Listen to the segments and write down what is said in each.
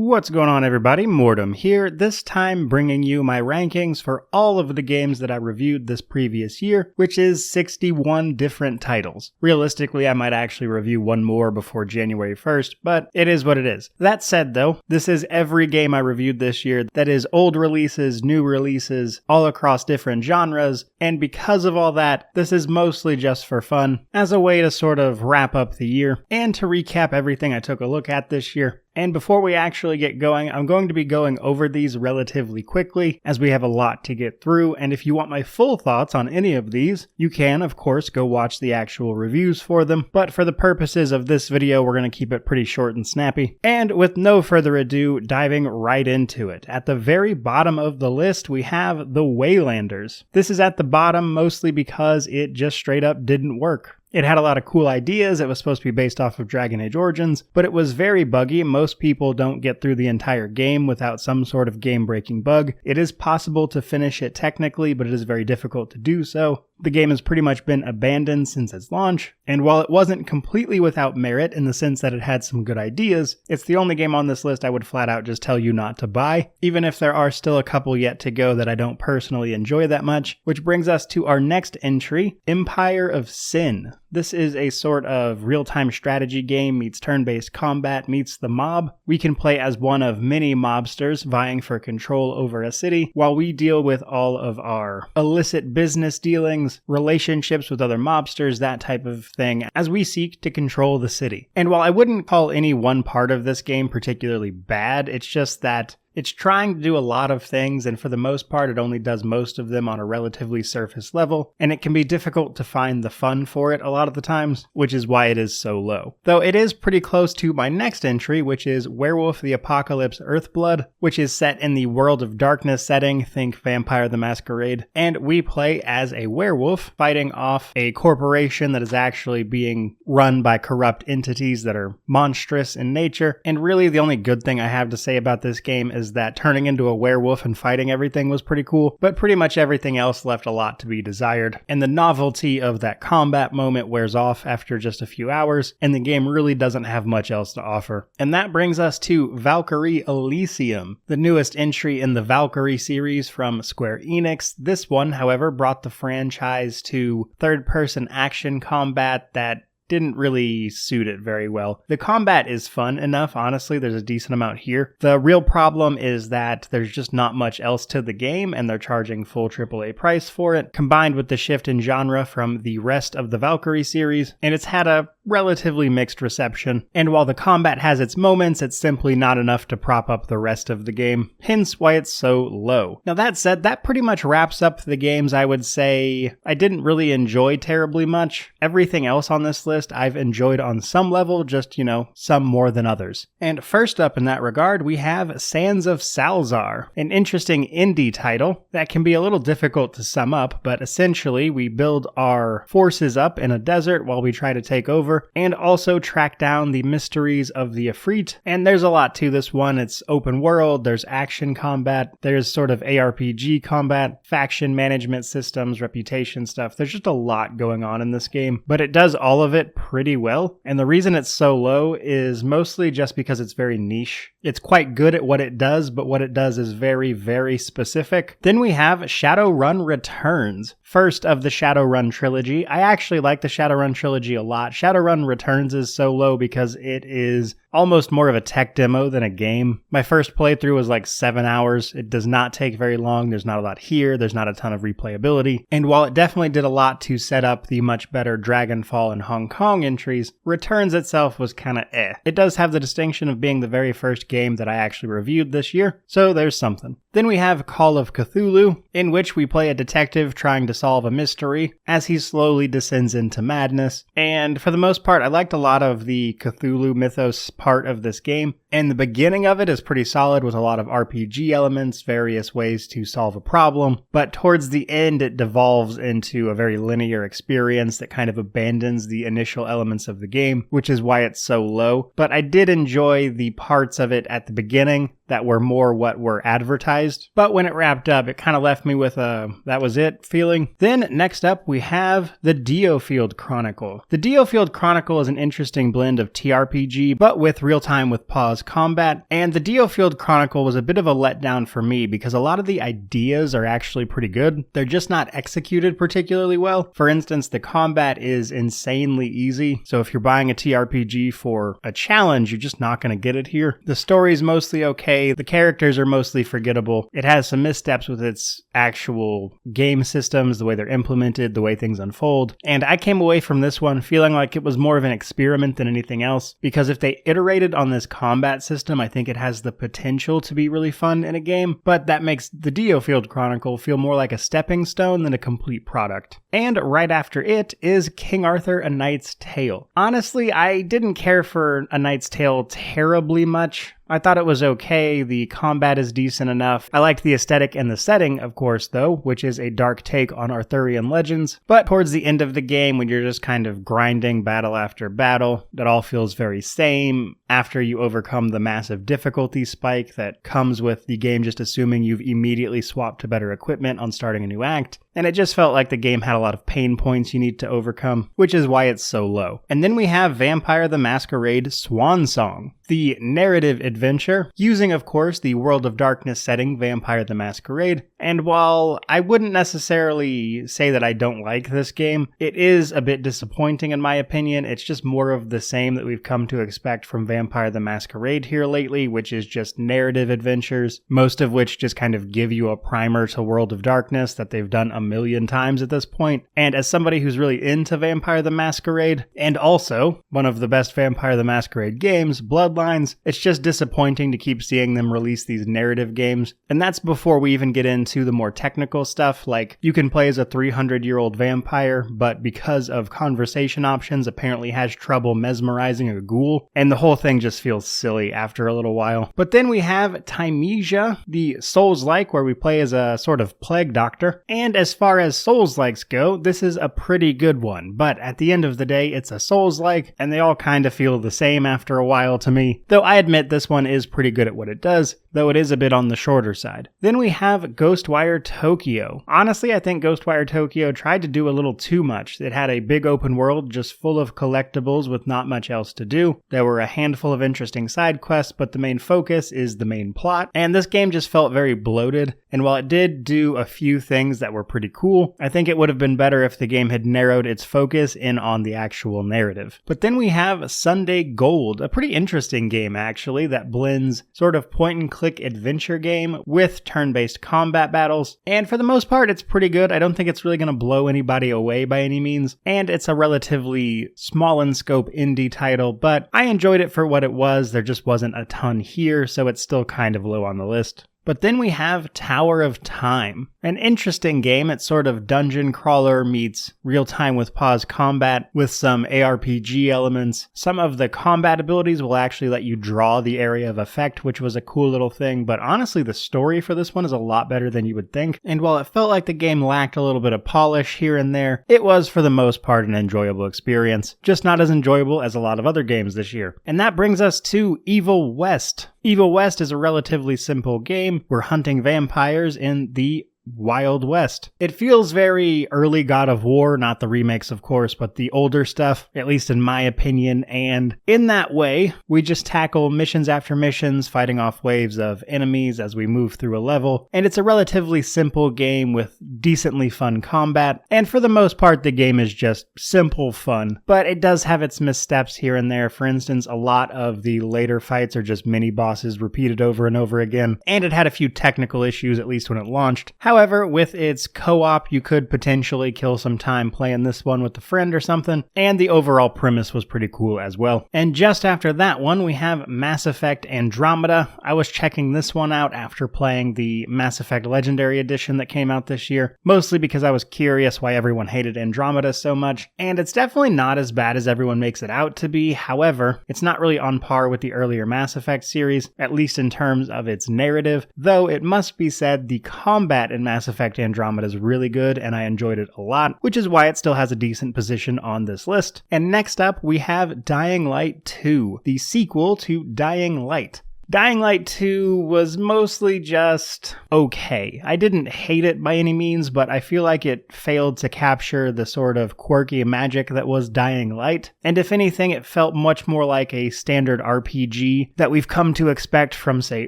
What's going on, everybody? Mortem here, this time bringing you my rankings for all of the games that I reviewed this previous year, which is 61 different titles. Realistically, I might actually review one more before January 1st, but it is what it is. That said though, this is every game I reviewed this year that is old releases, new releases, all across different genres, and because of all that, this is mostly just for fun, as a way to sort of wrap up the year, and to recap everything I took a look at this year. And before we actually get going, I'm going to be going over these relatively quickly, as we have a lot to get through, and if you want my full thoughts on any of these, you can, of course, go watch the actual reviews for them, but for the purposes of this video, we're going to keep it pretty short and snappy. And with no further ado, diving right into it. At the very bottom of the list, we have the Waylanders. This is at the bottom mostly because it just straight up didn't work. It had a lot of cool ideas. It was supposed to be based off of Dragon Age Origins, but it was very buggy. Most people don't get through the entire game without some sort of game-breaking bug. It is possible to finish it technically, but it is very difficult to do so. The game has pretty much been abandoned since its launch, and while it wasn't completely without merit in the sense that it had some good ideas, it's the only game on this list I would flat out just tell you not to buy, even if there are still a couple yet to go that I don't personally enjoy that much, which brings us to our next entry, Empire of Sin. This is a sort of real-time strategy game meets turn-based combat meets the mob. We can play as one of many mobsters vying for control over a city, while we deal with all of our illicit business dealings, relationships with other mobsters, that type of thing, as we seek to control the city. And while I wouldn't call any one part of this game particularly bad, it's just that it's trying to do a lot of things, and for the most part, it only does most of them on a relatively surface level, and it can be difficult to find the fun for it a lot of the times, which is why it is so low. Though it is pretty close to my next entry, which is Werewolf the Apocalypse Earthblood, which is set in the World of Darkness setting, think Vampire the Masquerade, and we play as a werewolf fighting off a corporation that is actually being run by corrupt entities that are monstrous in nature, and really the only good thing I have to say about this game is that turning into a werewolf and fighting everything was pretty cool, but pretty much everything else left a lot to be desired. And the novelty of that combat moment wears off after just a few hours, and the game really doesn't have much else to offer. And that brings us to Valkyrie Elysium, the newest entry in the Valkyrie series from Square Enix. This one, however, brought the franchise to third-person action combat that didn't really suit it very well. The combat is fun enough, honestly, there's a decent amount here. The real problem is that there's just not much else to the game, and they're charging full AAA price for it, combined with the shift in genre from the rest of the Valkyrie series, and it's had a relatively mixed reception. And while the combat has its moments, it's simply not enough to prop up the rest of the game, hence why it's so low. Now that said, that pretty much wraps up the games I would say I didn't really enjoy terribly much. Everything else on this list I've enjoyed on some level, just, some more than others. And first up in that regard, we have Sands of Salzaar, an interesting indie title that can be a little difficult to sum up, but essentially we build our forces up in a desert while we try to take over, and also track down the mysteries of the Ifrit. And there's a lot to this one. It's open world, there's action combat, there's sort of ARPG combat, faction management systems, reputation stuff. There's just a lot going on in this game, but it does all of it pretty well. And the reason it's so low is mostly just because it's very niche. It's quite good at what it does, but what it does is very, very specific. Then we have Shadowrun Returns, first of the Shadowrun trilogy. I actually like the Shadowrun trilogy a lot. Shadowrun Returns is so low because it is almost more of a tech demo than a game. My first playthrough was like 7 hours. It does not take very long. There's not a lot here. There's not a ton of replayability. And while it definitely did a lot to set up the much better Dragonfall and Hong Kong entries, Returns itself was kinda eh. It does have the distinction of being the very first game that I actually reviewed this year, so there's something. Then we have Call of Cthulhu, in which we play a detective trying to solve a mystery as he slowly descends into madness. And for the most part, I liked a lot of the Cthulhu mythos part of this game, and the beginning of it is pretty solid with a lot of RPG elements, various ways to solve a problem, but towards the end it devolves into a very linear experience that kind of abandons the initial elements of the game, which is why it's so low. But I did enjoy the parts of it at the beginning that were more what were advertised. But when it wrapped up, it kind of left me with a that was it feeling. Then next up, we have the DioField Chronicle. The DioField Chronicle is an interesting blend of TRPG, but with real-time with pause pause combat, and the DioField Chronicle was a bit of a letdown for me because a lot of the ideas are actually pretty good. They're just not executed particularly well. For instance, the combat is insanely easy, so if you're buying a TRPG for a challenge, you're just not going to get it here. The story's mostly okay, the characters are mostly forgettable. It has some missteps with its actual game systems, the way they're implemented, the way things unfold, and I came away from this one feeling like it was more of an experiment than anything else, because if they iterated on this combat system, I think it has the potential to be really fun in a game, but that makes the DioField Chronicle feel more like a stepping stone than a complete product. And right after it is King Arthur: A Knight's Tale. Honestly, I didn't care for A Knight's Tale terribly much. I thought it was okay, the combat is decent enough. I liked the aesthetic and the setting, of course, though, which is a dark take on Arthurian legends. But towards the end of the game, when you're just kind of grinding battle after battle, that all feels very same. After you overcome the massive difficulty spike that comes with the game just assuming you've immediately swapped to better equipment on starting a new act. And it just felt like the game had a lot of pain points you need to overcome, which is why it's so low. And then we have Vampire the Masquerade Swansong, the narrative adventure, using, of course, the World of Darkness setting, Vampire the Masquerade. And while I wouldn't necessarily say that I don't like this game, it is a bit disappointing in my opinion. It's just more of the same that we've come to expect from Vampire the Masquerade here lately, which is just narrative adventures, most of which just kind of give you a primer to World of Darkness that they've done a million times at this point. And as somebody who's really into Vampire the Masquerade, and also one of the best Vampire the Masquerade games, Bloodlines, it's just disappointing to keep seeing them release these narrative games. And that's before we even get into the more technical stuff, like you can play as a 300-year-old vampire, but because of conversation options, apparently has trouble mesmerizing a ghoul, and the whole thing just feels silly after a little while. But then we have Thymesia, the Souls-like, where we play as a sort of plague doctor, and as far as Souls-likes go, this is a pretty good one, but at the end of the day, it's a Souls-like, and they all kind of feel the same after a while to me, though I admit this one is pretty good at what it does, though it is a bit on the shorter side. Then we have Ghostwire Tokyo. Honestly, I think Ghostwire Tokyo tried to do a little too much. It had a big open world just full of collectibles with not much else to do. There were a handful of interesting side quests, but the main focus is the main plot, and this game just felt very bloated, and while it did do a few things that were pretty cool, I think it would have been better if the game had narrowed its focus in on the actual narrative. But then we have Sunday Gold, a pretty interesting game actually that blends sort of point-and-click adventure game with turn-based combat battles, and for the most part it's pretty good. I don't think it's really going to blow anybody away by any means, and it's a relatively small in scope indie title, but I enjoyed it for what it was. There just wasn't a ton here, so it's still kind of low on the list. But then we have Tower of Time, an interesting game. It's sort of dungeon crawler meets real-time with pause combat with some ARPG elements. Some of the combat abilities will actually let you draw the area of effect, which was a cool little thing, but honestly the story for this one is a lot better than you would think, and while it felt like the game lacked a little bit of polish here and there, it was for the most part an enjoyable experience, just not as enjoyable as a lot of other games this year. And that brings us to Evil West. Evil West is a relatively simple game. We're hunting vampires in the Wild West. It feels very early God of War, not the remakes of course, but the older stuff, at least in my opinion, and in that way, we just tackle missions after missions, fighting off waves of enemies as we move through a level, and it's a relatively simple game with decently fun combat, and for the most part the game is just simple fun, but it does have its missteps here and there. For instance, a lot of the later fights are just mini-bosses repeated over and over again, and it had a few technical issues at least when it launched. However, with its co-op, you could potentially kill some time playing this one with a friend or something, and the overall premise was pretty cool as well. And just after that one, we have Mass Effect Andromeda. I was checking this one out after playing the Mass Effect Legendary Edition that came out this year, mostly because I was curious why everyone hated Andromeda so much, and it's definitely not as bad as everyone makes it out to be. However, it's not really on par with the earlier Mass Effect series, at least in terms of its narrative, though it must be said the combat in Mass Effect Andromeda is really good and I enjoyed it a lot, which is why it still has a decent position on this list. And next up we have Dying Light 2, the sequel to Dying Light. Dying Light 2 was mostly just okay. I didn't hate it by any means, but I feel like it failed to capture the sort of quirky magic that was Dying Light. And if anything, it felt much more like a standard RPG that we've come to expect from, say,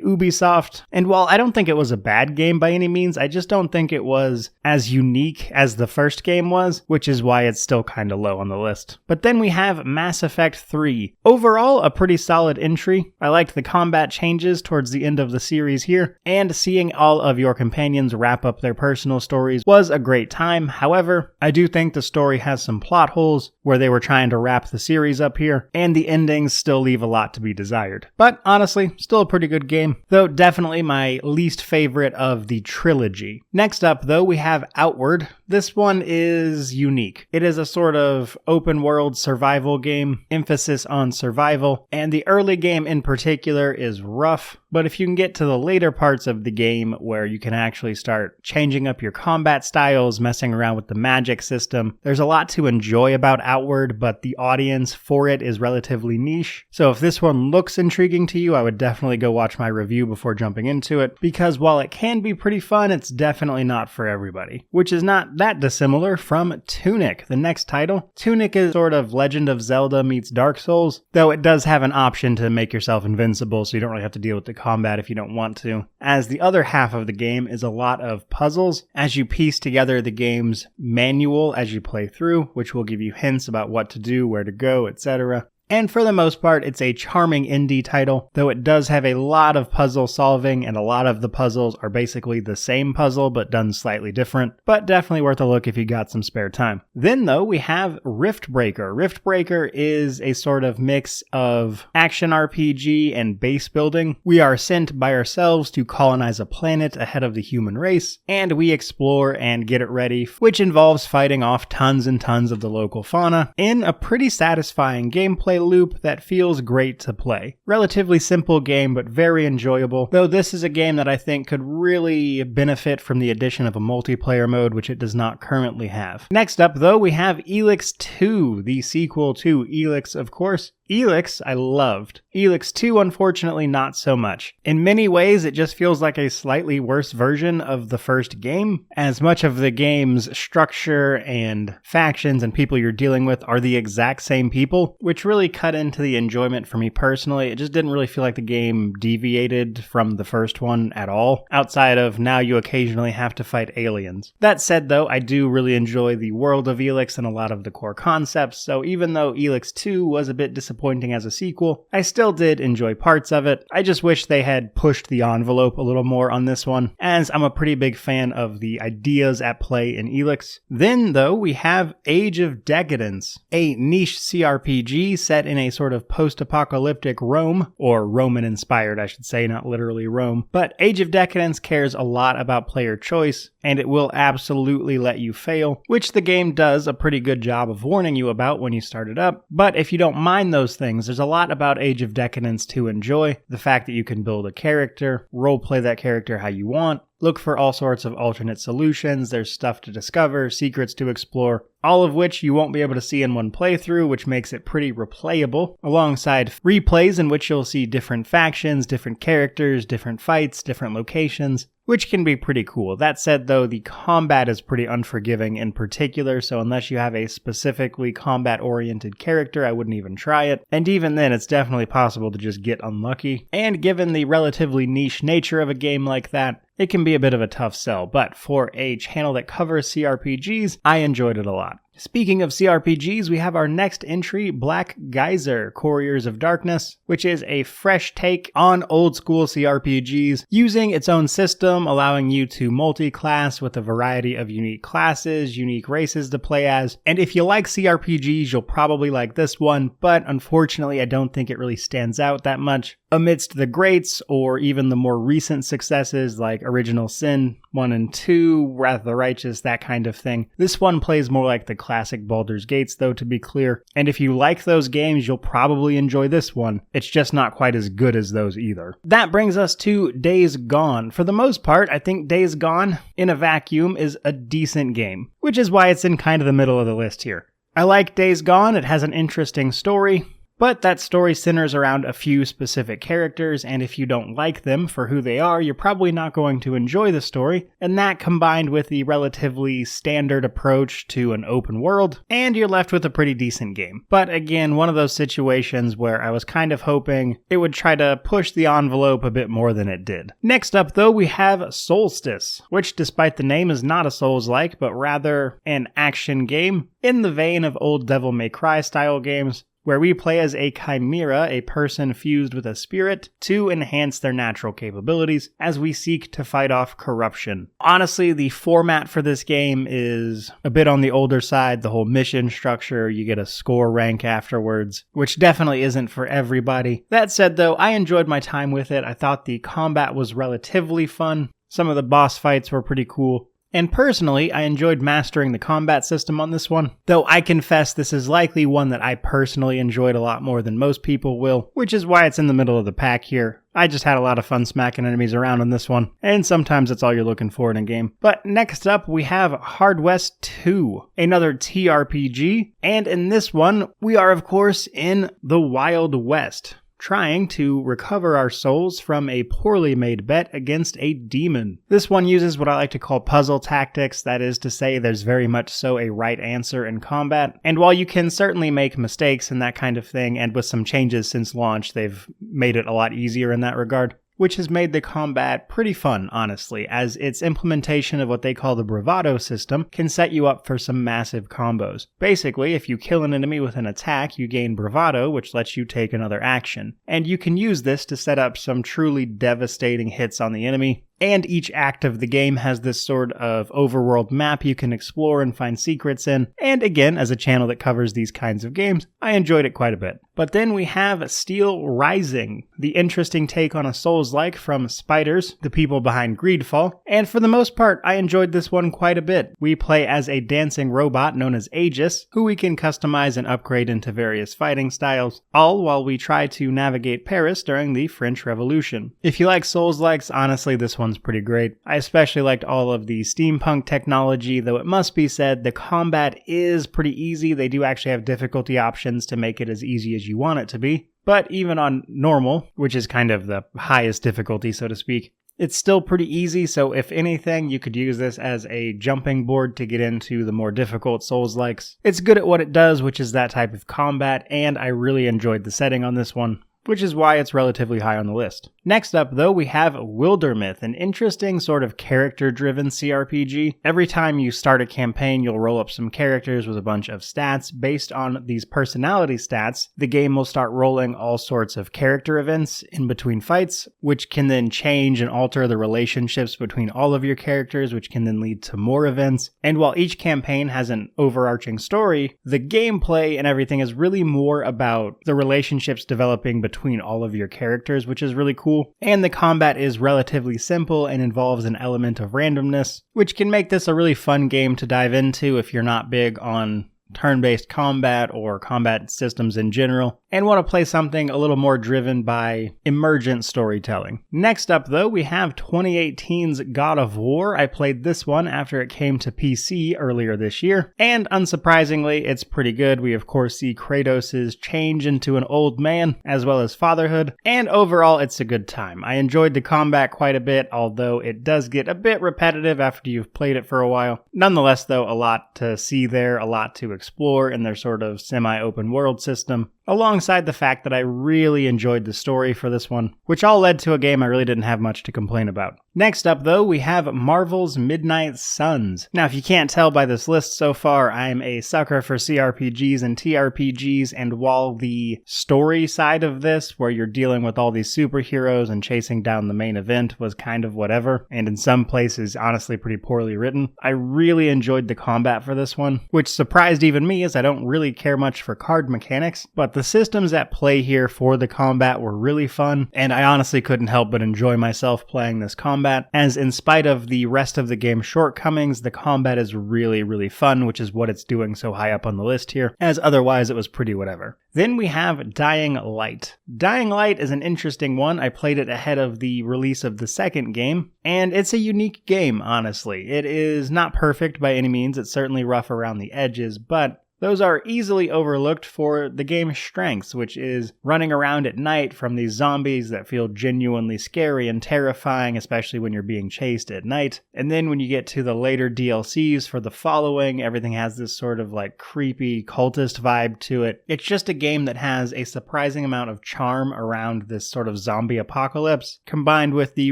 Ubisoft. And while I don't think it was a bad game by any means, I just don't think it was as unique as the first game was, which is why it's still kind of low on the list. But then we have Mass Effect 3. Overall, a pretty solid entry. I liked the combat changes towards the end of the series here, and seeing all of your companions wrap up their personal stories was a great time. However, I do think the story has some plot holes where they were trying to wrap the series up here, and the endings still leave a lot to be desired. But honestly, still a pretty good game, though definitely my least favorite of the trilogy. Next up, though, we have Outward. This one is unique. It is a sort of open world survival game, emphasis on survival, and the early game in particular is rough, but if you can get to the later parts of the game where you can actually start changing up your combat styles, messing around with the magic system, there's a lot to enjoy about Outward, but the audience for it is relatively niche. So if this one looks intriguing to you, I would definitely go watch my review before jumping into it, because while it can be pretty fun, it's definitely not for everybody, which is not that dissimilar from Tunic, the next title. Tunic is sort of Legend of Zelda meets Dark Souls, though it does have an option to make yourself invincible, so you don't really have to deal with the combat if you don't want to, as the other half of the game is a lot of puzzles as you piece together the game's manual as you play through, which will give you hints about what to do, where to go, etc. And for the most part, it's a charming indie title, though it does have a lot of puzzle solving, and a lot of the puzzles are basically the same puzzle, but done slightly different, but definitely worth a look if you got some spare time. Then, though, we have Riftbreaker. Riftbreaker is a sort of mix of action RPG and base building. We are sent by ourselves to colonize a planet ahead of the human race, and we explore and get it ready, which involves fighting off tons and tons of the local fauna in a pretty satisfying gameplay loop that feels great to play. Relatively simple game, but very enjoyable, though this is a game that I think could really benefit from the addition of a multiplayer mode, which it does not currently have. Next up, though, we have Elex 2, the sequel to Elex, of course. Elex, I loved. Elex 2, unfortunately, not so much. In many ways, it just feels like a slightly worse version of the first game, as much of the game's structure and factions and people you're dealing with are the exact same people, which really cut into the enjoyment for me personally. It just didn't really feel like the game deviated from the first one at all, outside of now you occasionally have to fight aliens. That said, though, I do really enjoy the world of Elex and a lot of the core concepts, so even though Elex 2 was a bit disappointing as a sequel, I still did enjoy parts of it. I just wish they had pushed the envelope a little more on this one, as I'm a pretty big fan of the ideas at play in Elex. Then, though, we have Age of Decadence, a niche CRPG set in a sort of post-apocalyptic Rome, or Roman-inspired, I should say, not literally Rome. But Age of Decadence cares a lot about player choice, and it will absolutely let you fail, which the game does a pretty good job of warning you about when you start it up. But if you don't mind those things, there's a lot about Age of Decadence to enjoy. The fact that you can build a character, roleplay that character how you want, look for all sorts of alternate solutions, there's stuff to discover, secrets to explore, all of which you won't be able to see in one playthrough, which makes it pretty replayable, alongside replays in which you'll see different factions, different characters, different fights, different locations, which can be pretty cool. That said, though, the combat is pretty unforgiving in particular, so unless you have a specifically combat-oriented character, I wouldn't even try it. And even then, it's definitely possible to just get unlucky. And given the relatively niche nature of a game like that, it can be a bit of a tough sell, but for a channel that covers CRPGs, I enjoyed it a lot. Speaking of CRPGs, we have our next entry, Black Geyser, Couriers of Darkness, which is a fresh take on old school CRPGs, using its own system, allowing you to multi-class with a variety of unique classes, unique races to play as. And if you like CRPGs, you'll probably like this one, but unfortunately I don't think it really stands out that much amidst the greats or even the more recent successes like Original Sin 1 and 2, Wrath of the Righteous, that kind of thing. This one plays more like the classic Baldur's Gates, though, to be clear. And if you like those games, you'll probably enjoy this one. It's just not quite as good as those either. That brings us to Days Gone. For the most part, I think Days Gone, in a vacuum, is a decent game, which is why it's in kind of the middle of the list here. I like Days Gone. It has an interesting story, But that story centers around a few specific characters, and if you don't like them for who they are, you're probably not going to enjoy the story, and that combined with the relatively standard approach to an open world, and you're left with a pretty decent game. But again, one of those situations where I was kind of hoping it would try to push the envelope a bit more than it did. Next up though, we have Soulstice, which despite the name is not a Souls-like, but rather an action game in the vein of old Devil May Cry style games, where we play as a chimera, a person fused with a spirit, to enhance their natural capabilities as we seek to fight off corruption. Honestly, the format for this game is a bit on the older side. The whole mission structure, you get a score rank afterwards, which definitely isn't for everybody. That said though, I enjoyed my time with it. I thought the combat was relatively fun. Some of the boss fights were pretty cool. And personally, I enjoyed mastering the combat system on this one, though I confess this is likely one that I personally enjoyed a lot more than most people will, which is why it's in the middle of the pack here. I just had a lot of fun smacking enemies around on this one, and sometimes that's all you're looking for in a game. But next up, we have Hard West 2, another TRPG, and in this one, we are of course in the Wild West, trying to recover our souls from a poorly made bet against a demon. This one uses what I like to call puzzle tactics, that is to say there's very much so a right answer in combat, and while you can certainly make mistakes and that kind of thing, and with some changes since launch, they've made it a lot easier in that regard, which has made the combat pretty fun, honestly, as its implementation of what they call the bravado system can set you up for some massive combos. Basically, if you kill an enemy with an attack, you gain bravado, which lets you take another action, and you can use this to set up some truly devastating hits on the enemy. And each act of the game has this sort of overworld map you can explore and find secrets in. And again, as a channel that covers these kinds of games, I enjoyed it quite a bit. But then we have Steelrising, the interesting take on a Souls-like from Spiders, the people behind Greedfall. And for the most part, I enjoyed this one quite a bit. We play as a dancing robot known as Aegis, who we can customize and upgrade into various fighting styles, all while we try to navigate Paris during the French Revolution. If you like Souls-likes, honestly, this one's pretty great. I especially liked all of the steampunk technology, though it must be said the combat is pretty easy. They do actually have difficulty options to make it as easy as you want it to be. But even on normal, which is kind of the highest difficulty, so to speak, it's still pretty easy, so if anything, you could use this as a jumping board to get into the more difficult Souls-likes. It's good at what it does, which is that type of combat, and I really enjoyed the setting on this one, which is why it's relatively high on the list. Next up, though, we have Wildermyth, an interesting sort of character-driven CRPG. Every time you start a campaign, you'll roll up some characters with a bunch of stats. Based on these personality stats, the game will start rolling all sorts of character events in between fights, which can then change and alter the relationships between all of your characters, which can then lead to more events. And while each campaign has an overarching story, the gameplay and everything is really more about the relationships developing between all of your characters, which is really cool. And the combat is relatively simple and involves an element of randomness, which can make this a really fun game to dive into if you're not big on turn-based combat or combat systems in general, and want to play something a little more driven by emergent storytelling. Next up, though, we have 2018's God of War. I played this one after it came to PC earlier this year, and unsurprisingly, it's pretty good. We of course see Kratos' change into an old man, as well as fatherhood, and overall, it's a good time. I enjoyed the combat quite a bit, although it does get a bit repetitive after you've played it for a while. Nonetheless, though, a lot to see there, a lot to explore in their sort of semi-open world system, alongside the fact that I really enjoyed the story for this one, which all led to a game I really didn't have much to complain about. Next up, though, we have Marvel's Midnight Suns. Now, if you can't tell by this list so far, I'm a sucker for CRPGs and TRPGs, and while the story side of this, where you're dealing with all these superheroes and chasing down the main event, was kind of whatever, and in some places, honestly, pretty poorly written, I really enjoyed the combat for this one, which surprised even me, as I don't really care much for card mechanics, but the systems at play here for the combat were really fun, and I honestly couldn't help but enjoy myself playing this combat, as in spite of the rest of the game's shortcomings, the combat is really, really fun, which is what it's doing so high up on the list here, as otherwise it was pretty whatever. Then we have Dying Light. Dying Light is an interesting one. I played it ahead of the release of the second game, and it's a unique game, honestly. It is not perfect by any means, it's certainly rough around the edges, but those are easily overlooked for the game's strengths, which is running around at night from these zombies that feel genuinely scary and terrifying, especially when you're being chased at night. And then when you get to the later DLCs for the following, everything has this sort of like creepy cultist vibe to it. It's just a game that has a surprising amount of charm around this sort of zombie apocalypse, combined with the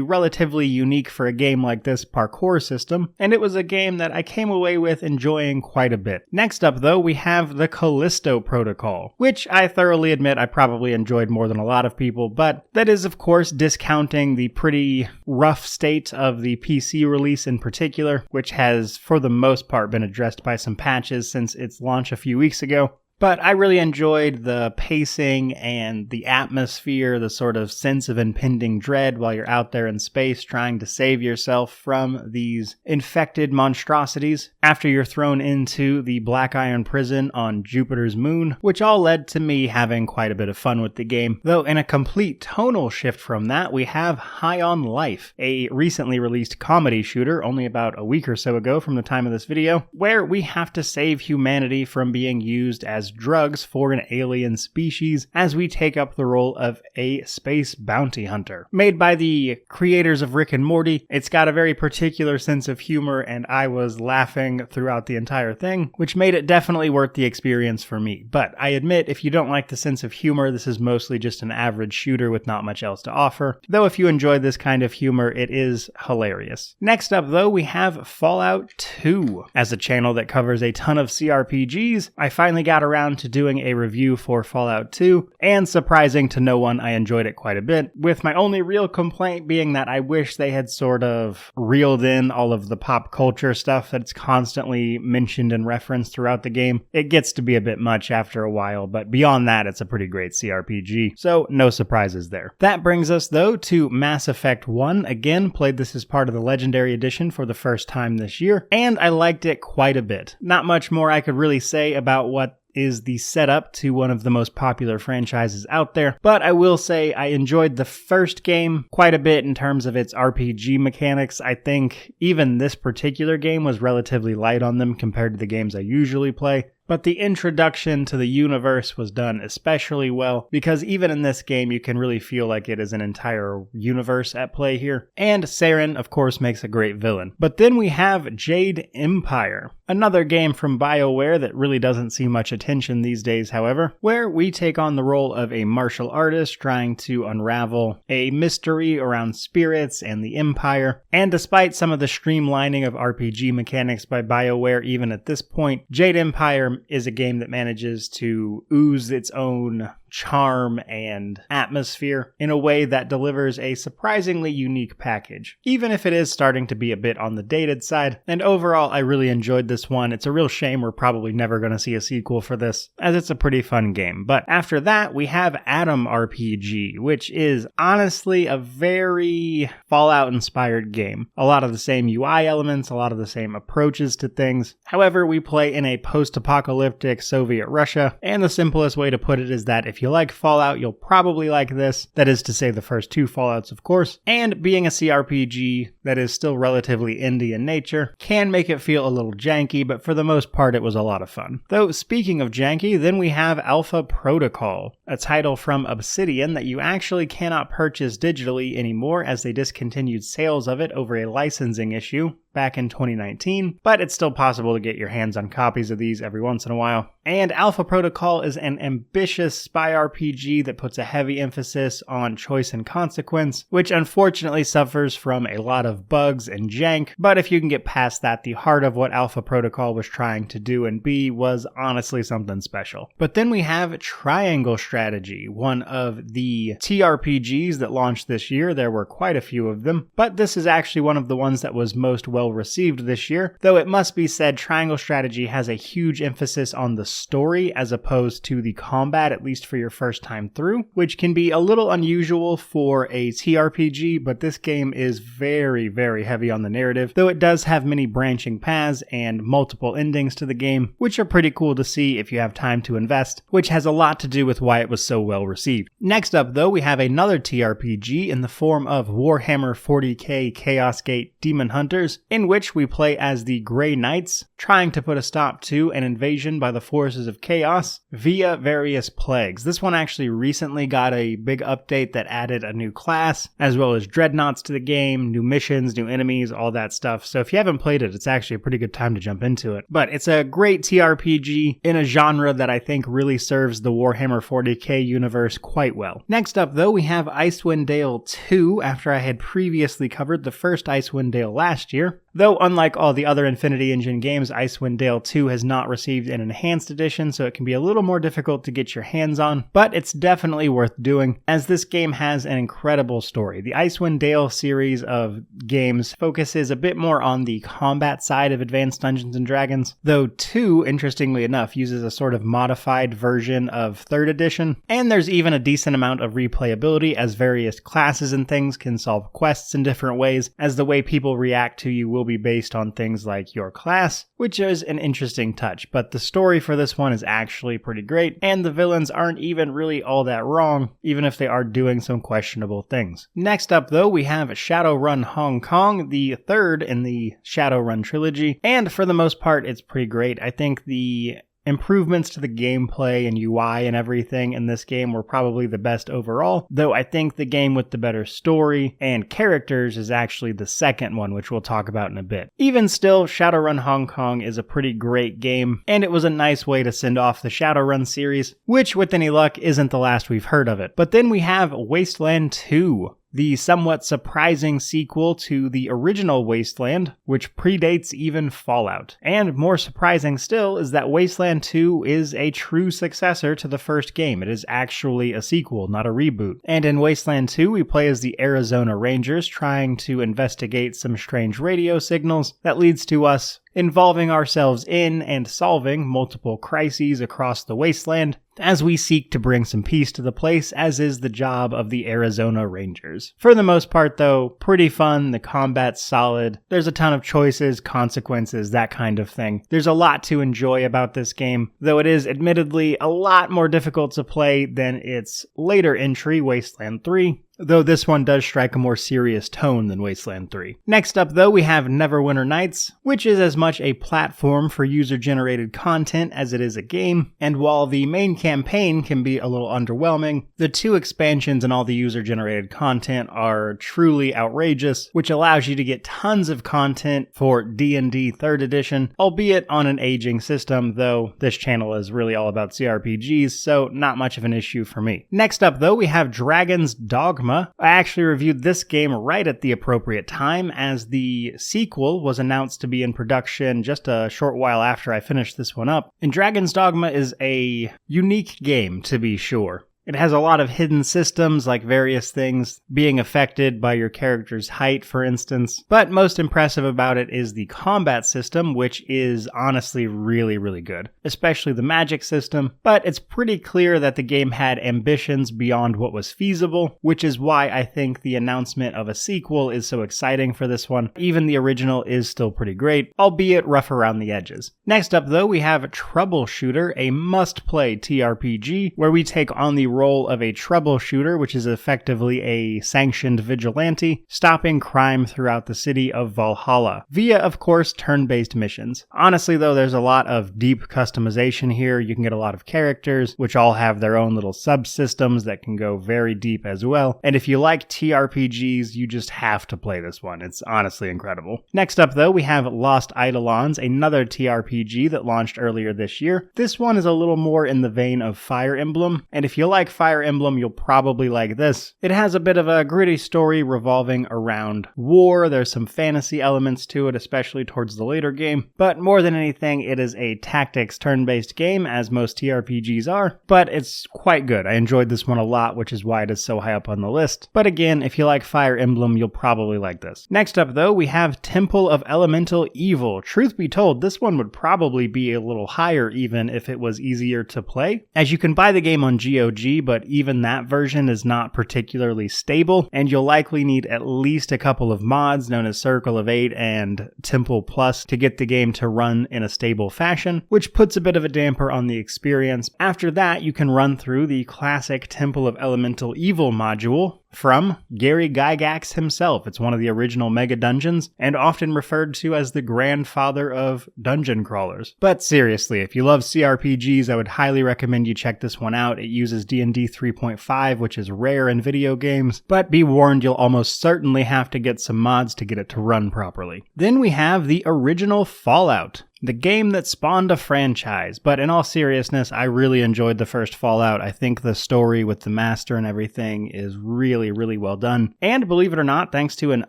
relatively unique for a game like this parkour system, and it was a game that I came away with enjoying quite a bit. Next up though, we have the Callisto Protocol, which I thoroughly admit I probably enjoyed more than a lot of people, but that is of course discounting the pretty rough state of the PC release in particular, which has for the most part been addressed by some patches since its launch a few weeks ago. But I really enjoyed the pacing and the atmosphere, the sort of sense of impending dread while you're out there in space trying to save yourself from these infected monstrosities after you're thrown into the Black Iron prison on Jupiter's moon, which all led to me having quite a bit of fun with the game. Though in a complete tonal shift from that, we have High on Life, a recently released comedy shooter only about a week or so ago from the time of this video, where we have to save humanity from being used as drugs for an alien species as we take up the role of a space bounty hunter. Made by the creators of Rick and Morty, it's got a very particular sense of humor, and I was laughing throughout the entire thing, which made it definitely worth the experience for me. But I admit, if you don't like the sense of humor, this is mostly just an average shooter with not much else to offer. Though if you enjoy this kind of humor, it is hilarious. Next up though, we have Fallout 2. As a channel that covers a ton of CRPGs, I finally got around to doing a review for Fallout 2, and surprising to no one, I enjoyed it quite a bit, with my only real complaint being that I wish they had sort of reeled in all of the pop culture stuff that's constantly mentioned and referenced throughout the game. It gets to be a bit much after a while, but beyond that, it's a pretty great CRPG, so no surprises there. That brings us though to Mass Effect 1. Again, played this as part of the Legendary Edition for the first time this year, and I liked it quite a bit. Not much more I could really say about what is the setup to one of the most popular franchises out there, but I will say I enjoyed the first game quite a bit in terms of its RPG mechanics. I think even this particular game was relatively light on them compared to the games I usually play. But the introduction to the universe was done especially well, because even in this game you can really feel like it is an entire universe at play here. And Saren, of course, makes a great villain. But then we have Jade Empire, another game from BioWare that really doesn't see much attention these days, however, where we take on the role of a martial artist trying to unravel a mystery around spirits and the Empire. And despite some of the streamlining of RPG mechanics by BioWare even at this point, Jade Empire is a game that manages to ooze its own charm and atmosphere in a way that delivers a surprisingly unique package, even if it is starting to be a bit on the dated side. And overall, I really enjoyed this one. It's a real shame we're probably never going to see a sequel for this, as it's a pretty fun game. But after that, we have Atom RPG, which is honestly a very Fallout-inspired game. A lot of the same UI elements, a lot of the same approaches to things. However, we play in a post-apocalyptic Soviet Russia, and the simplest way to put it is that if you like Fallout, you'll probably like this. That is to say the first two Fallouts, of course. And being a CRPG that is still relatively indie in nature can make it feel a little janky, but for the most part it was a lot of fun. Though speaking of janky, then we have Alpha Protocol, a title from Obsidian that you actually cannot purchase digitally anymore as they discontinued sales of it over a licensing issue back in 2019, but it's still possible to get your hands on copies of these every once in a while. And Alpha Protocol is an ambitious spy RPG that puts a heavy emphasis on choice and consequence, which unfortunately suffers from a lot of bugs and jank, but if you can get past that, the heart of what Alpha Protocol was trying to do and be was honestly something special. But then we have Triangle Strategy, one of the TRPGs that launched this year. There were quite a few of them, but this is actually one of the ones that was most well received this year, though it must be said Triangle Strategy has a huge emphasis on the story as opposed to the combat, at least for your first time through, which can be a little unusual for a TRPG, but this game is very, very heavy on the narrative, though it does have many branching paths and multiple endings to the game, which are pretty cool to see if you have time to invest, which has a lot to do with why it was so well received. Next up though, we have another TRPG in the form of Warhammer 40k Chaos Gate Daemonhunters, in which we play as the Grey Knights, trying to put a stop to an invasion by the forces of chaos via various plagues. This one actually recently got a big update that added a new class, as well as dreadnoughts to the game, new missions, new enemies, all that stuff. So if you haven't played it, it's actually a pretty good time to jump into it. But it's a great TRPG in a genre that I think really serves the Warhammer 40k universe quite well. Next up though, we have Icewind Dale 2, after I had previously covered the first Icewind Dale last year. Though unlike all the other Infinity Engine games, Icewind Dale 2 has not received an enhanced edition, so it can be a little more difficult to get your hands on, but it's definitely worth doing, as this game has an incredible story. The Icewind Dale series of games focuses a bit more on the combat side of Advanced Dungeons & Dragons, though 2, interestingly enough, uses a sort of modified version of 3rd edition, and there's even a decent amount of replayability, as various classes and things can solve quests in different ways, as the way people react to you will be based on things like your class, which is an interesting touch. But the story for this one is actually pretty great, and the villains aren't even really all that wrong, even if they are doing some questionable things. Next up though, we have Shadowrun Hong Kong, the third in the Shadowrun trilogy, and for the most part it's pretty great. I think the improvements to the gameplay and UI and everything in this game were probably the best overall, though I think the game with the better story and characters is actually the second one, which we'll talk about in a bit. Even still, Shadowrun Hong Kong is a pretty great game, and it was a nice way to send off the Shadowrun series, which with any luck isn't the last we've heard of it. But then we have Wasteland 2. The somewhat surprising sequel to the original Wasteland, which predates even Fallout. And more surprising still is that Wasteland 2 is a true successor to the first game. It is actually a sequel, not a reboot. And in Wasteland 2, we play as the Arizona Rangers, trying to investigate some strange radio signals that leads to us involving ourselves in and solving multiple crises across the wasteland as we seek to bring some peace to the place, as is the job of the Arizona Rangers. For the most part though, pretty fun, the combat's solid, there's a ton of choices, consequences, that kind of thing. There's a lot to enjoy about this game, though it is admittedly a lot more difficult to play than its later entry, Wasteland 3. Though this one does strike a more serious tone than Wasteland 3. Next up though, we have Neverwinter Nights, which is as much a platform for user-generated content as it is a game, and while the main campaign can be a little underwhelming, the 2 expansions and all the user-generated content are truly outrageous, which allows you to get tons of content for D&D 3rd edition, albeit on an aging system, though this channel is really all about CRPGs, so not much of an issue for me. Next up though, we have Dragon's Dogma. I actually reviewed this game right at the appropriate time, as the sequel was announced to be in production just a short while after I finished this one up. And Dragon's Dogma is a unique game, to be sure. It has a lot of hidden systems, like various things being affected by your character's height, for instance. But most impressive about it is the combat system, which is honestly really, really good. Especially the magic system. But it's pretty clear that the game had ambitions beyond what was feasible, which is why I think the announcement of a sequel is so exciting for this one. Even the original is still pretty great, albeit rough around the edges. Next up though, we have Troubleshooter, a must-play TRPG, where we take on the role of a troubleshooter, which is effectively a sanctioned vigilante, stopping crime throughout the city of Valhalla, via, of course, turn-based missions. Honestly, though, there's a lot of deep customization here. You can get a lot of characters, which all have their own little subsystems that can go very deep as well. And if you like TRPGs, you just have to play this one. It's honestly incredible. Next up, though, we have Lost Eidolons, another TRPG that launched earlier this year. This one is a little more in the vein of Fire Emblem, and if you like Fire Emblem, you'll probably like this. It has a bit of a gritty story revolving around war. There's some fantasy elements to it, especially towards the later game. But more than anything, it is a tactics turn-based game, as most TRPGs are. But it's quite good. I enjoyed this one a lot, which is why it is so high up on the list. But again, if you like Fire Emblem, you'll probably like this. Next up, though, we have Temple of Elemental Evil. Truth be told, this one would probably be a little higher even if it was easier to play, as you can buy the game on GOG, but even that version is not particularly stable, and you'll likely need at least a couple of mods known as Circle of 8 and Temple Plus to get the game to run in a stable fashion, which puts a bit of a damper on the experience. After that, you can run through the classic Temple of Elemental Evil module, from Gary Gygax himself. It's one of the original mega dungeons, and often referred to as the grandfather of dungeon crawlers. But seriously, if you love CRPGs, I would highly recommend you check this one out. It uses D&D 3.5, which is rare in video games, but be warned, you'll almost certainly have to get some mods to get it to run properly. Then we have the original Fallout, the game that spawned a franchise. But in all seriousness, I really enjoyed the first Fallout. I think the story with the master and everything is really, really well done. And believe it or not, thanks to an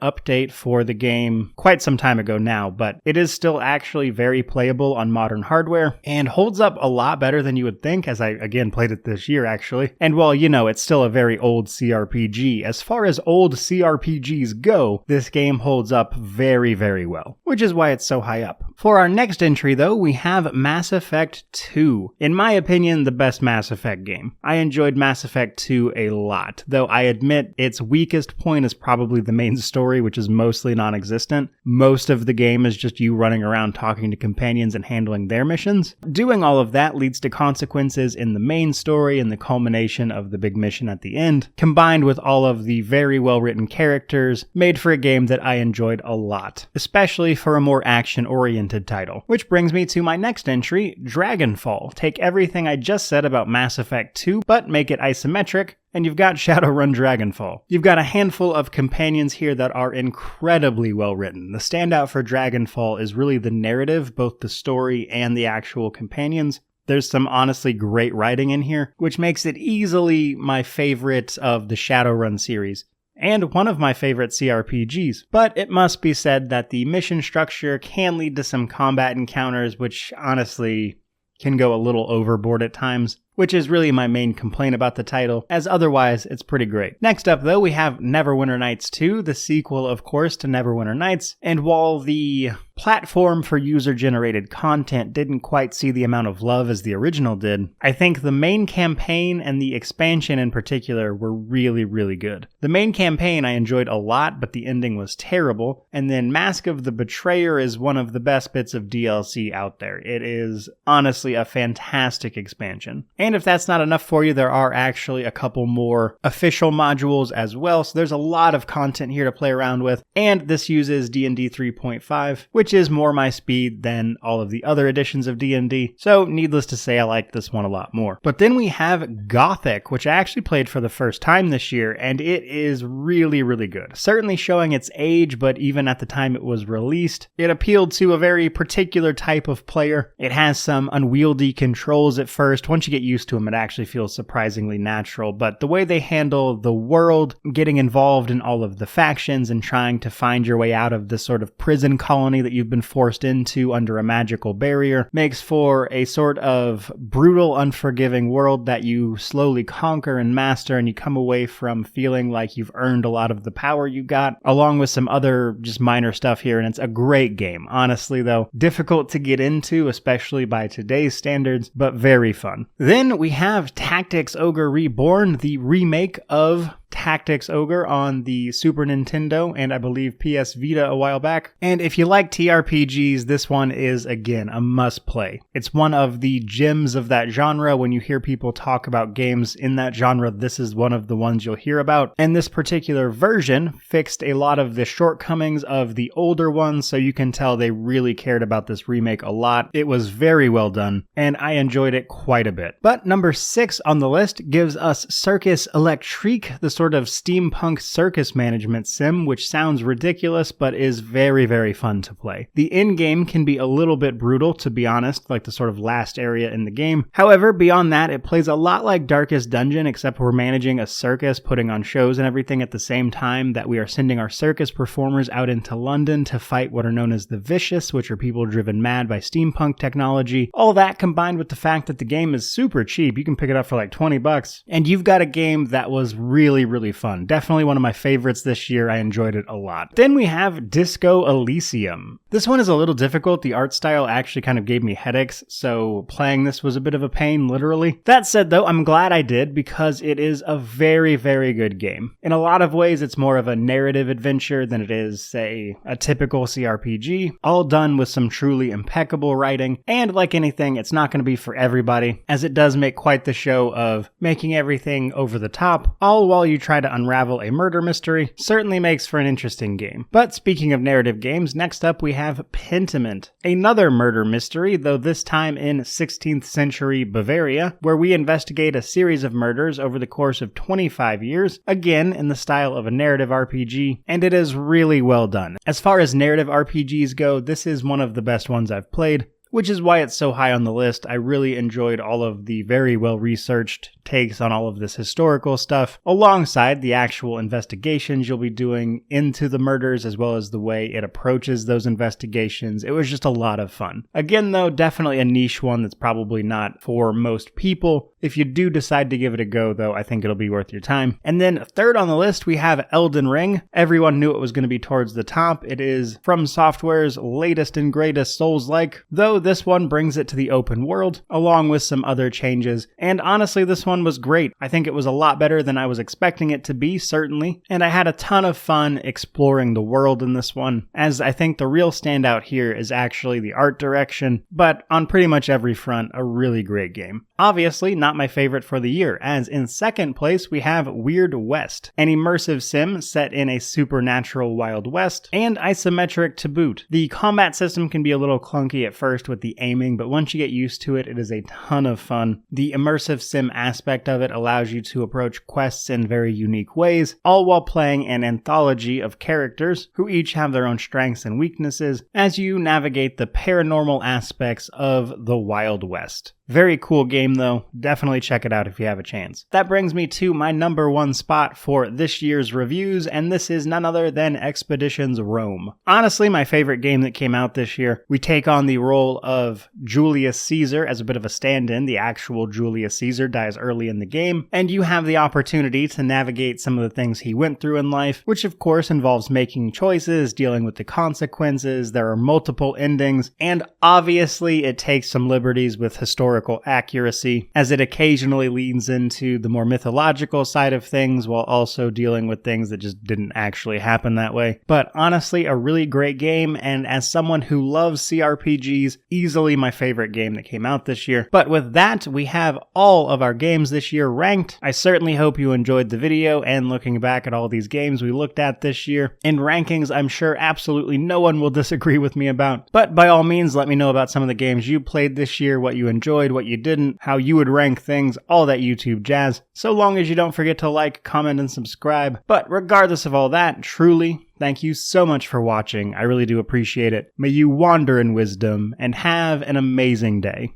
update for the game quite some time ago now, but it is still actually very playable on modern hardware and holds up a lot better than you would think, as I again played it this year actually. And while it's still a very old CRPG, as far as old CRPGs go, this game holds up very, very well, which is why it's so high up. For our next entry though, we have Mass Effect 2. In my opinion, the best Mass Effect game. I enjoyed Mass Effect 2 a lot, though I admit its weakest point is probably the main story, which is mostly non-existent. Most of the game is just you running around talking to companions and handling their missions. Doing all of that leads to consequences in the main story and the culmination of the big mission at the end, combined with all of the very well-written characters, made for a game that I enjoyed a lot, especially for a more action-oriented title. Which brings me to my next entry, Dragonfall. Take everything I just said about Mass Effect 2, but make it isometric, and you've got Shadowrun Dragonfall. You've got a handful of companions here that are incredibly well written. The standout for Dragonfall is really the narrative, both the story and the actual companions. There's some honestly great writing in here, which makes it easily my favorite of the Shadowrun series, and one of my favorite CRPGs. But it must be said that the mission structure can lead to some combat encounters, which honestly can go a little overboard at times, which is really my main complaint about the title, as otherwise it's pretty great. Next up though, we have Neverwinter Nights 2, the sequel of course to Neverwinter Nights, and while the platform for user-generated content didn't quite see the amount of love as the original did, I think the main campaign and the expansion in particular were really, really good. The main campaign I enjoyed a lot, but the ending was terrible, and then Mask of the Betrayer is one of the best bits of DLC out there. It is honestly a fantastic expansion. And if that's not enough for you, there are actually a couple more official modules as well, so there's a lot of content here to play around with, and this uses D&D 3.5, which is more my speed than all of the other editions of D&D, so needless to say I like this one a lot more. But then we have Gothic, which I actually played for the first time this year, and it is really, really good. Certainly showing its age, but even at the time it was released, it appealed to a very particular type of player. It has some unwieldy controls at first. Once you get used to them, it actually feels surprisingly natural, but the way they handle the world, getting involved in all of the factions and trying to find your way out of this sort of prison colony that you've been forced into under a magical barrier, makes for a sort of brutal, unforgiving world that you slowly conquer and master, and you come away from feeling like you've earned a lot of the power you got, along with some other just minor stuff here, and it's a great game. Honestly though, difficult to get into, especially by today's standards, but very fun. Then we have Tactics Ogre Reborn, the remake of Tactics Ogre on the Super Nintendo and I believe PS Vita a while back. And if you like TRPGs, this one is again a must play. It's one of the gems of that genre. When you hear people talk about games in that genre, this is one of the ones you'll hear about. And this particular version fixed a lot of the shortcomings of the older ones, so you can tell they really cared about this remake a lot. It was very well done, and I enjoyed it quite a bit. But number 6 on the list gives us Circus Electrique, the sort of steampunk circus management sim, which sounds ridiculous but is very, very fun to play. The end game can be a little bit brutal, to be honest, like the sort of last area in the game. However, beyond that, it plays a lot like Darkest Dungeon, except we're managing a circus, putting on shows and everything at the same time that we are sending our circus performers out into London to fight what are known as the Vicious, which are people driven mad by steampunk technology. All that combined with the fact that the game is super cheap. You can pick it up for like $20, and you've got a game that was really, really fun. Definitely one of my favorites this year. I enjoyed it a lot. Then we have Disco Elysium. This one is a little difficult. The art style actually kind of gave me headaches, so playing this was a bit of a pain, literally. That said though, I'm glad I did because it is a very, very good game. In a lot of ways, it's more of a narrative adventure than it is, say, a typical CRPG, all done with some truly impeccable writing, and like anything, it's not going to be for everybody, as it does make quite the show of making everything over the top, all while you try try to unravel a murder mystery certainly makes for an interesting game. But speaking of narrative games, next up we have Pentiment, another murder mystery, though this time in 16th century Bavaria, where we investigate a series of murders over the course of 25 years, again in the style of a narrative RPG, and it is really well done. As far as narrative RPGs go, this is one of the best ones I've played, which is why it's so high on the list. I really enjoyed all of the very well-researched takes on all of this historical stuff, alongside the actual investigations you'll be doing into the murders, as well as the way it approaches those investigations. It was just a lot of fun. Again, though, definitely a niche one that's probably not for most people. If you do decide to give it a go, though, I think it'll be worth your time. And then third on the list, we have Elden Ring. Everyone knew it was going to be towards the top. It is From Software's latest and greatest Souls-like, though this one brings it to the open world, along with some other changes. And honestly, this one was great. I think it was a lot better than I was expecting it to be, certainly. And I had a ton of fun exploring the world in this one, as I think the real standout here is actually the art direction, but on pretty much every front, a really great game. Obviously, not my favorite for the year, as in second place we have Weird West, an immersive sim set in a supernatural Wild West, and isometric to boot. The combat system can be a little clunky at first with the aiming, but once you get used to it, it is a ton of fun. The immersive sim aspect of it allows you to approach quests in very unique ways, all while playing an anthology of characters who each have their own strengths and weaknesses as you navigate the paranormal aspects of the Wild West. Very cool game though, definitely check it out if you have a chance. That brings me to my number one spot for this year's reviews, and this is none other than Expeditions Rome. Honestly, my favorite game that came out this year. We take on the role of Julius Caesar as a bit of a stand-in. The actual Julius Caesar dies early in the game, and you have the opportunity to navigate some of the things he went through in life, which of course involves making choices, dealing with the consequences. There are multiple endings, and obviously it takes some liberties with historical accuracy, as it occasionally leans into the more mythological side of things while also dealing with things that just didn't actually happen that way. But honestly, a really great game, and as someone who loves CRPGs, easily my favorite game that came out this year. But with that, we have all of our games this year ranked. I certainly hope you enjoyed the video, and looking back at all these games we looked at this year. In rankings, I'm sure absolutely no one will disagree with me about, but by all means, let me know about some of the games you played this year, what you enjoyed, what you didn't, how you would rank things, all that YouTube jazz. So long as you don't forget to like, comment, and subscribe. But regardless of all that, truly, thank you so much for watching. I really do appreciate it. May you wander in wisdom and have an amazing day.